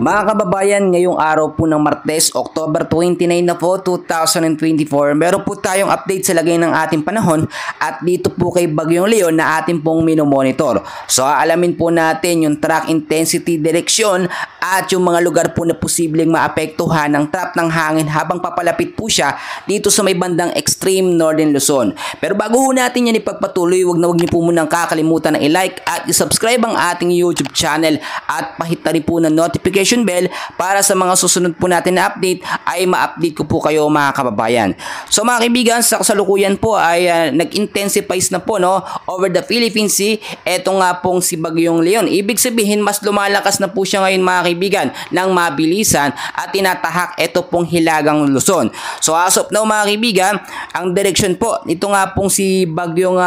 Mga kababayan, ngayong araw po ng Martes, October 29 na po, 2024, meron po tayong update sa lagay ng ating panahon at dito po kay Bagyong Leon na ating pong minomonitor. So alamin po natin yung track intensity direksyon at yung mga lugar po na posibleng maapektuhan ng trap ng hangin habang papalapit po siya dito sa may bandang extreme northern Luzon. Pero bago ho natin yan ipagpatuloy, wag niyo po munang kakalimutan na i-like at i-subscribe ang ating YouTube channel at pahit na rin po ng notification bell para sa mga susunod po natin na update ay ma-update ko po kayo mga kababayan. So mga kaibigan, sa kasalukuyan po ay nag-intensifies na po over the Philippine Sea. Eto nga pong si Bagyong Leon. Ibig sabihin mas lumalakas na po siya ngayon mga kaibigan ng mabilisan at tinatahak ito pong hilagang Luzon. So as of now mga kaibigan, ang direction po nito nga pong si Bagyong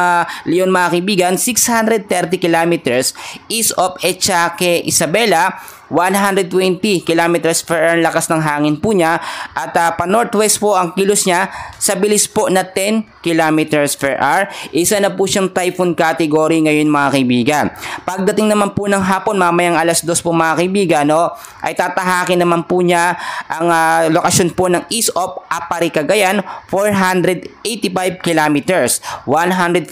Leon mga kaibigan, 630 kilometers east of Echaque, Isabela, 120 kilometers per hour ang lakas ng hangin po niya at pa-northwest po ang kilos niya sa bilis po na 10 kilometers per hour. Isa na po siyang typhoon category ngayon mga kaibigan. Pagdating naman po ng hapon, mamayang alas 2 po mga kaibigan, ay tatahakin naman po niya ang lokasyon po ng east of Apari, Cagayan, 485 kilometers, 140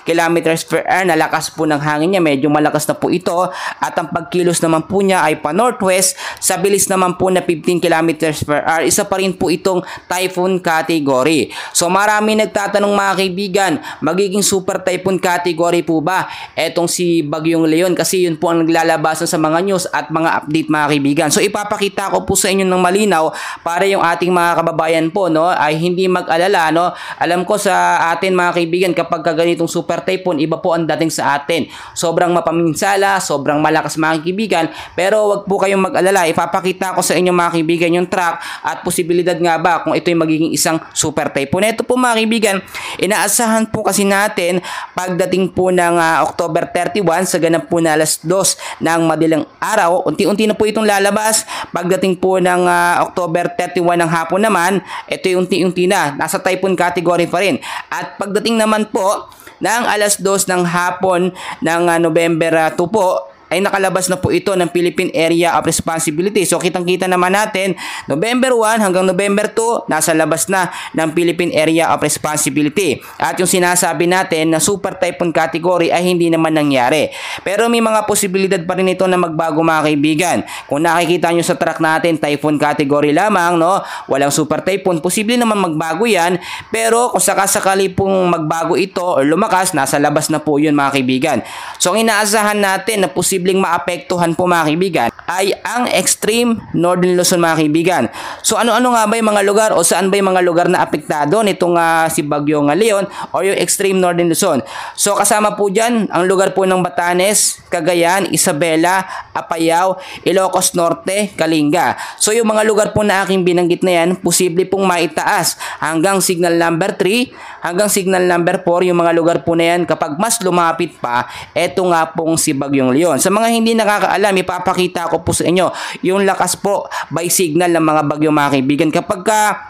kilometers per hour na lakas po ng hangin niya. Medyo malakas na po ito at ang pagkilos naman po niya ay pa-northwest sa bilis naman po na 15 kilometers per hour. Isa pa rin po itong typhoon category. So marami nagtatanong mga kaibigan, magiging super typhoon category po ba etong si Bagyong Leon? Kasi yun po ang naglalabasan sa mga news at mga update mga kaibigan. So ipapakita ko po sa inyo ng malinaw para yung ating mga kababayan po ay hindi mag-alala. Alam ko sa atin mga kaibigan, kapag ganitong super typhoon, iba po ang dating sa atin. Sobrang mapaminsala, sobrang malakas mga kaibigan. Pero wag po kayong mag-alala, ipapakita ko sa inyo mga kaibigan yung track at posibilidad nga ba kung ito'y magiging isang super typhoon. Ito po mga kaibigan, inaasahan po kasi natin pagdating po ng October 31 sa ganap po na alas 2 ng madaling araw, unti-unti na po itong lalabas. Pagdating po ng October 31 ng hapon naman, ito'y unti-unti na, nasa typhoon category pa rin. At pagdating naman po ng alas 2 ng hapon ng November 2 po, ay nakalabas na po ito ng Philippine Area of Responsibility. So kitang-kita naman natin, November 1 hanggang November 2, nasa labas na ng Philippine Area of Responsibility. At yung sinasabi natin na super typhoon category ay hindi naman nangyari. Pero may mga posibilidad pa rin ito na magbago mga kaibigan. Kung nakikita nyo sa track natin, typhoon category lamang, walang super typhoon, posible naman magbago yan. Pero kung sakasakali pong magbago ito o lumakas, nasa labas na po yun mga kaibigan. So ang inaasahan natin na posibleng maapektuhan po mga kaibigan ay ang extreme northern Luzon mga kaibigan. So ano-ano nga ba yung mga lugar o saan ba yung mga lugar na apektado nitong si Bagyong Leon o yung extreme northern Luzon? So kasama po dyan ang lugar po ng Batanes, Cagayan, Isabela, Apayao, Ilocos Norte, Kalinga. So yung mga lugar po na aking binanggit na yan, posible pong maitaas hanggang signal number 3 hanggang signal number 4 yung mga lugar po na yan. Kapag mas lumapit pa, eto nga pong si Bagyong Leon. Sa mga hindi nakakaalam, ipapakita ko po sa inyo yung lakas po by signal ng mga bagyo mga kaibigan. Kapag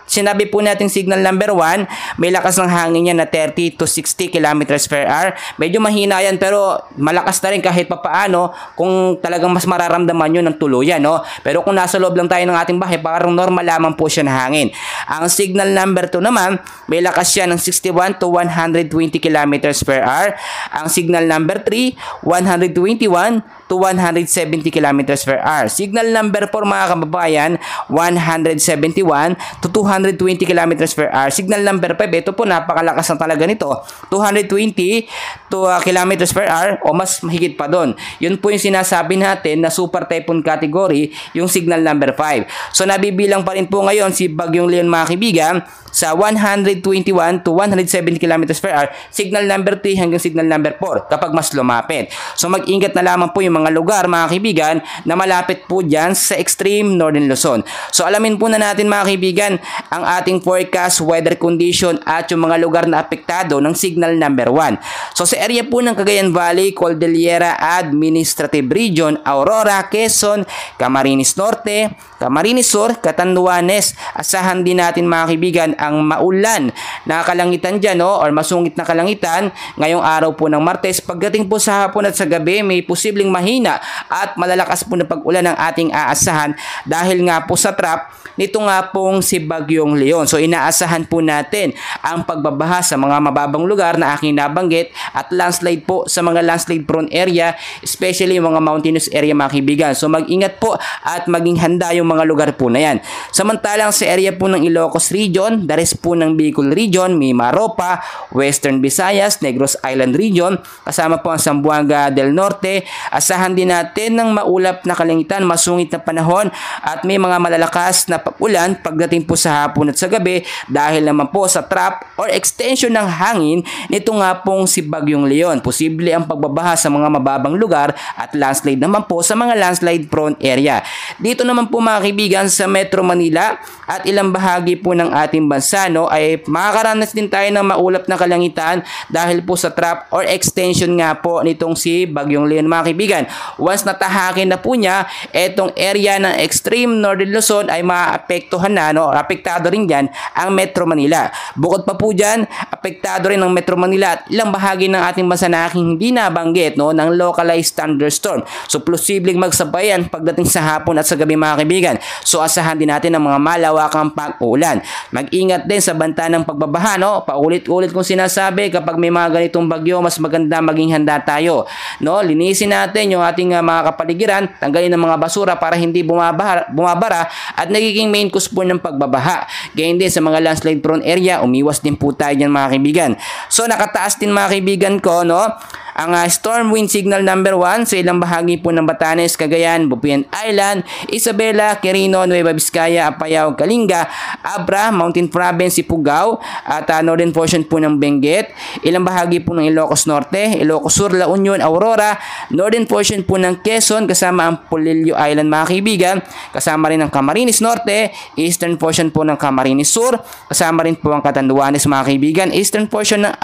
sinabi po natin signal number 1, may lakas ng hangin niya na 30 to 60 kilometers per hour. Medyo mahina yan pero malakas na rin kahit papaano kung talagang mas mararamdaman nyo ng tuluyan. Pero kung nasa loob lang tayo ng ating bahay, parang normal lamang po siya na hangin. Ang signal number 2 naman, may lakas siya ng 61 to 120 kilometers per hour. Ang signal number 3, 121 to 170 kilometers per hour. Signal number 4 mga kababayan, 171 to 220 kilometers per hour. Signal number 5, ito po napakalakas na talaga nito, 220 to kilometers per hour o mas mahigit pa doon. Yun po yung sinasabi natin na super typhoon category, yung signal number 5. So nabibilang pa rin po ngayon si Bagyong Leon mga kaibigan sa 121 to 170 kilometers per hour, signal number 3 hanggang signal number 4 kapag mas lumapit. So mag-ingat na lamang po yung mga lugar mga kaibigan na malapit po dyan sa extreme northern Luzon. So alamin po na natin mga kaibigan ang ating forecast, weather condition at yung mga lugar na apektado ng signal number 1. So sa area po ng Cagayan Valley, Cordillera Administrative Region, Aurora, Quezon, Camarines Norte, Camarines Sur, Catanduanes. Asahan din natin mga kaibigan ang maulan na kalangitan dyan, no? Or masungit na kalangitan ngayong araw po ng Martes. Pagdating po sa hapon at sa gabi, may posibleng mahina at malalakas po na pag-ulan ang ating aasahan dahil nga po sa trap nito nga pong si Bagyong Leon. So inaasahan po natin ang pagbabaha sa mga mababang lugar na aking nabanggit at landslide po sa mga landslide prone area, especially yung mga mountainous area mga kaibigan. So mag-ingat po at maging handa yung mga lugar po na yan. Samantalang sa area po ng Ilocos Region, the rest po ng Bicol Region, Mimaropa, Western Visayas, Negros Island Region, kasama po ang Zamboanga del Norte, asahan din natin ng maulap na kalangitan, masungit na panahon at may mga malalakas na pag-ulan pagdating po sa hapon at sa gabi dahil naman po sa trap or extension ng hangin nito nga pong si Bagyong Leon. Posible ang pagbabaha sa mga mababang lugar at landslide naman po sa mga landslide prone area. Dito naman po mga kaibigan sa Metro Manila at ilang bahagi po ng ating bansa, no, ay makakaranas din tayo ng maulap na kalangitan dahil po sa trap or extension nga po nitong si Bagyong Leon mga kaibigan. Once natahakin na po niya, etong area ng extreme northern Luzon ay maapektuhan na, no, apektado rin dyan ang Metro Manila. Bukod pa po dyan, apektado rin ng Metro Manila at ilang bahagi ng ating bansa na aking hindi nabanggit, no, ng localized thunderstorm. So posibleng magsabayan pagdating sa hapon at sa gabi mga kaibigan. So asahan din natin ang mga malawakang pag-ulan. Mag-ingat din sa banta ng pagbabaha, no? Paulit-ulit kong sinasabi, kapag may mga ganitong bagyo, mas maganda maging handa tayo, no? Linisin natin yung ating mga kapaligiran, tanggalin ang mga basura para hindi bumabara at nagiging main cause po ng pagbabaha. Gayun din sa mga landslide prone area, umiwas din po tayo dyan mga kaibigan. So nakataas din mga kaibigan ko, no, ang storm wind signal number 1 sa ilang bahagi po ng Batanes, Cagayan, Bubuyan Island, Isabela, Quirino, Nueva Vizcaya, Apayao, Kalinga, Abra, Mountain Province, Ifugao, at northern portion po ng Benguet, ilang bahagi po ng Ilocos Norte, Ilocos Sur, La Union, Aurora, northern portion po ng Quezon, kasama ang Polillo Island mga kaibigan, kasama rin ang Camarines Norte, eastern portion po ng Camarines Sur, kasama rin po ang Catanduanes mga kaibigan, eastern portion ng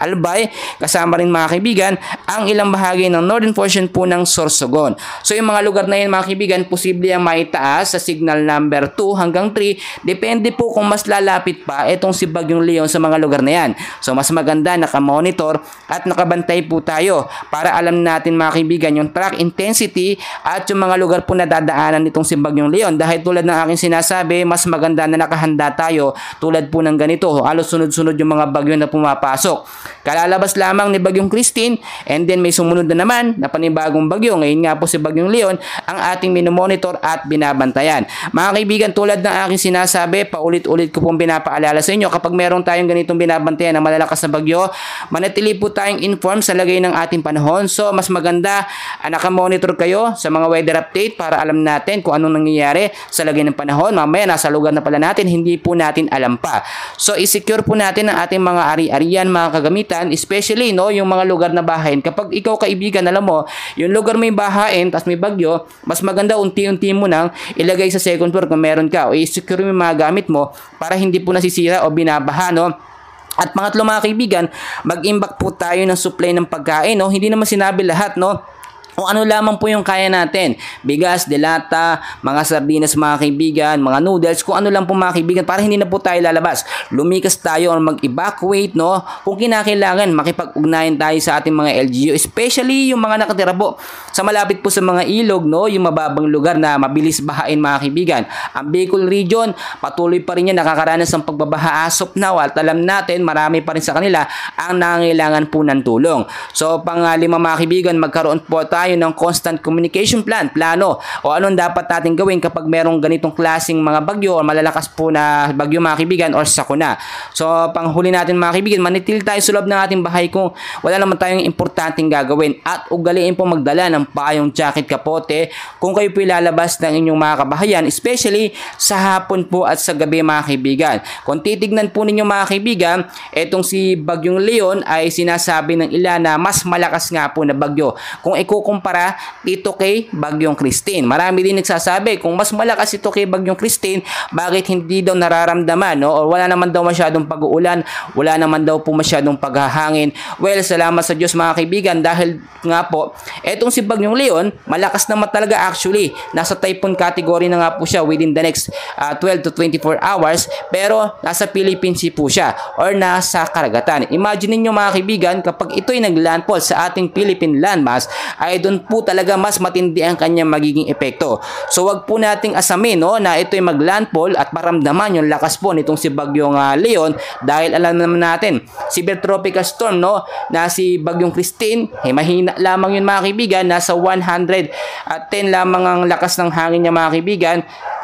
Albay, kasama rin mga kaibigan ang ilang bahagi ng northern portion po ng Sorsogon. So yung mga lugar na yun mga kaibigan, posible ang maitaas sa signal number 2 hanggang 3. Depende po kung mas lalapit pa itong si Bagyong Leon sa mga lugar na yan. So mas maganda nakamonitor at nakabantay po tayo para alam natin mga kaibigan yung track intensity at yung mga lugar po na dadaanan nitong si Bagyong Leon. Dahil tulad ng aking sinasabi, mas maganda na nakahanda tayo tulad po ng ganito. Halos sunod-sunod yung mga bagyo na pumapasok. Kalalabas lamang ni Bagyong Christine and then may sumunod na naman na panibagong bagyo. Ngayon nga po si Bagyong Leon ang ating minomonitor at binabantayan. Mga kaibigan, tulad ng aking sinasabi, paulit-ulit ko pong pinapaalala sa inyo, kapag meron tayong ganitong binabantayan na malalakas na bagyo, manatili po tayong informed sa lagay ng ating panahon. So mas maganda nakamonitor kayo sa mga weather update para alam natin kung anong nangyayari sa lagay ng panahon. Mamaya nasa lugar na pala natin, hindi po natin alam pa. So i-secure po natin ang ating mga ari-arian, mga kagamitan, especially no, yung mga lugar na bahayin. Kapag ikaw kaibigan, alam mo, yung lugar may bahain, tas may bagyo, mas maganda unti-unti mo nang ilagay sa second floor kung meron ka, o i-secure mo yung mga gamit mo para hindi po nasisira o binabaha, no? At pangatlo mga kaibigan, mag-imbak po tayo ng supply ng pagkain, no? Hindi naman sinabi lahat, no? Kung ano lamang po yung kaya natin. Bigas, delata, mga sardinas mga kaibigan, mga noodles, kung ano lang po mga kaibigan para hindi na po tayo lalabas. Lumikas tayo o mag-evacuate, no? Kung kinakailangan, makipag-ugnayan tayo sa ating mga LGU, especially yung mga nakatira po sa malapit po sa mga ilog, no? Yung mababang lugar na mabilis bahain mga kaibigan. Ang Bicol Region, patuloy pa rin yan nakakaranas ng pagbabaha as of now at alam natin, marami pa rin sa kanila ang nangangailangan po ng tulong. So, pang-lima mga kaibigan, magkaroon po tayo ng constant communication plano o anong dapat natin gawin kapag merong ganitong klaseng mga bagyo o malalakas po na bagyo mga kaibigan or sakuna. So panghuli natin mga kaibigan, manitili tayo sa loob ng ating bahay kung wala naman tayong importanteng gagawin at ugaliin po magdala ng payong, jacket, kapote kung kayo po ilalabas ng inyong mga kabahayan, especially sa hapon po at sa gabi mga kaibigan. Kung titignan po ninyo mga kaibigan, etong si Bagyong Leon ay sinasabi ng ilan na mas malakas nga po na bagyo. Kung ikukumpara ikukumpara dito kay Bagyong Christine. Marami din nagsasabi kung mas malakas ito kay Bagyong Christine, bakit hindi daw nararamdaman, no? O wala naman daw masyadong pag-uulan, wala naman daw po masyadong paghahangin. Well, salamat sa Diyos mga kaibigan, dahil nga po etong si Bagyong Leon malakas naman talaga actually. Nasa typhoon category na nga po siya within the next 12 to 24 hours, pero nasa Philippine Sea po siya or nasa karagatan. Imagine niyo mga kaibigan, kapag ito'y naglandfall sa ating Philippine landmass, ay doon po talaga mas matindi ang kanyang magiging epekto. So wag po nating asamin, no, na ito'y maglandfall at maramdaman yung lakas po nitong si Bagyong Leon, dahil alam naman natin severe tropical storm, no, na si Bagyong Christine, mahina lamang yun mga kaibigan, nasa 110 lamang ang lakas ng hangin niya mga kaibigan.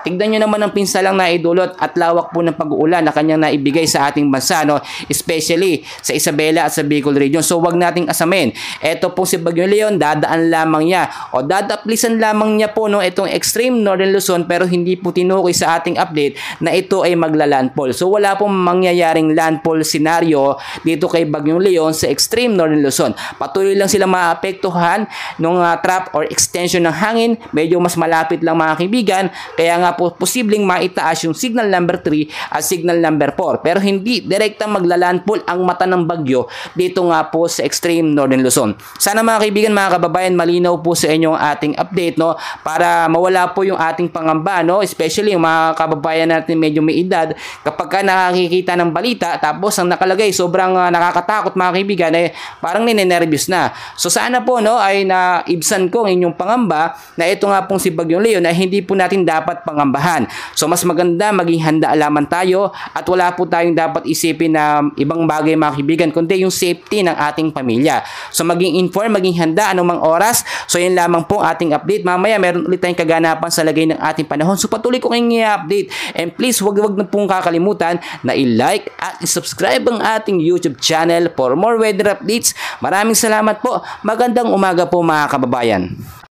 Tignan nyo naman ang pinsalang naidulot at lawak po ng pag-uulan na kanyang naibigay sa ating bansa, no? Especially sa Isabela at sa Bicol region. So wag nating asamin. Ito po si Bagyong Leon, dadaan lamang niya o dadaplisan lamang niya po, no, itong extreme northern Luzon, pero hindi po tinukoy sa ating update na ito ay magla-landfall. So wala pong mangyayaring landfall scenario dito kay Bagyong Leon sa extreme northern Luzon. Patuloy lang sila maapektuhan ng trap or extension ng hangin. Medyo mas malapit lang mga kaibigan. Kaya nga po posibleng maitaas yung signal number 3 at signal number 4, pero hindi direktang maglalandfall ang mata ng bagyo dito nga po sa extreme northern Luzon. Sana mga kaibigan, mga kababayan, malinaw po sa inyo ang ating update, no, para mawala po yung ating pangamba, no, especially yung mga kababayan natin medyo may edad, kapag ka nakakikita ng balita tapos ang nakalagay sobrang nakakatakot mga kaibigan, parang ninenervyos na. So sana po, no, ay naibsan ko ang inyong pangamba na ito nga pong si Bagyong Leon na hindi po natin dapat pangambahan. So mas maganda maging handa alaman tayo at wala po tayong dapat isipin na ibang bagay mga kaibigan, kundi yung safety ng ating pamilya. So maging inform, maging handa anumang oras. So yun lamang po ating update. Mamaya meron ulit tayong kaganapan sa lagay ng ating panahon. So patuloy ko kayong i-update. And please wag na pong kakalimutan na i-like at i-subscribe ang ating YouTube channel for more weather updates. Maraming salamat po. Magandang umaga po mga kababayan.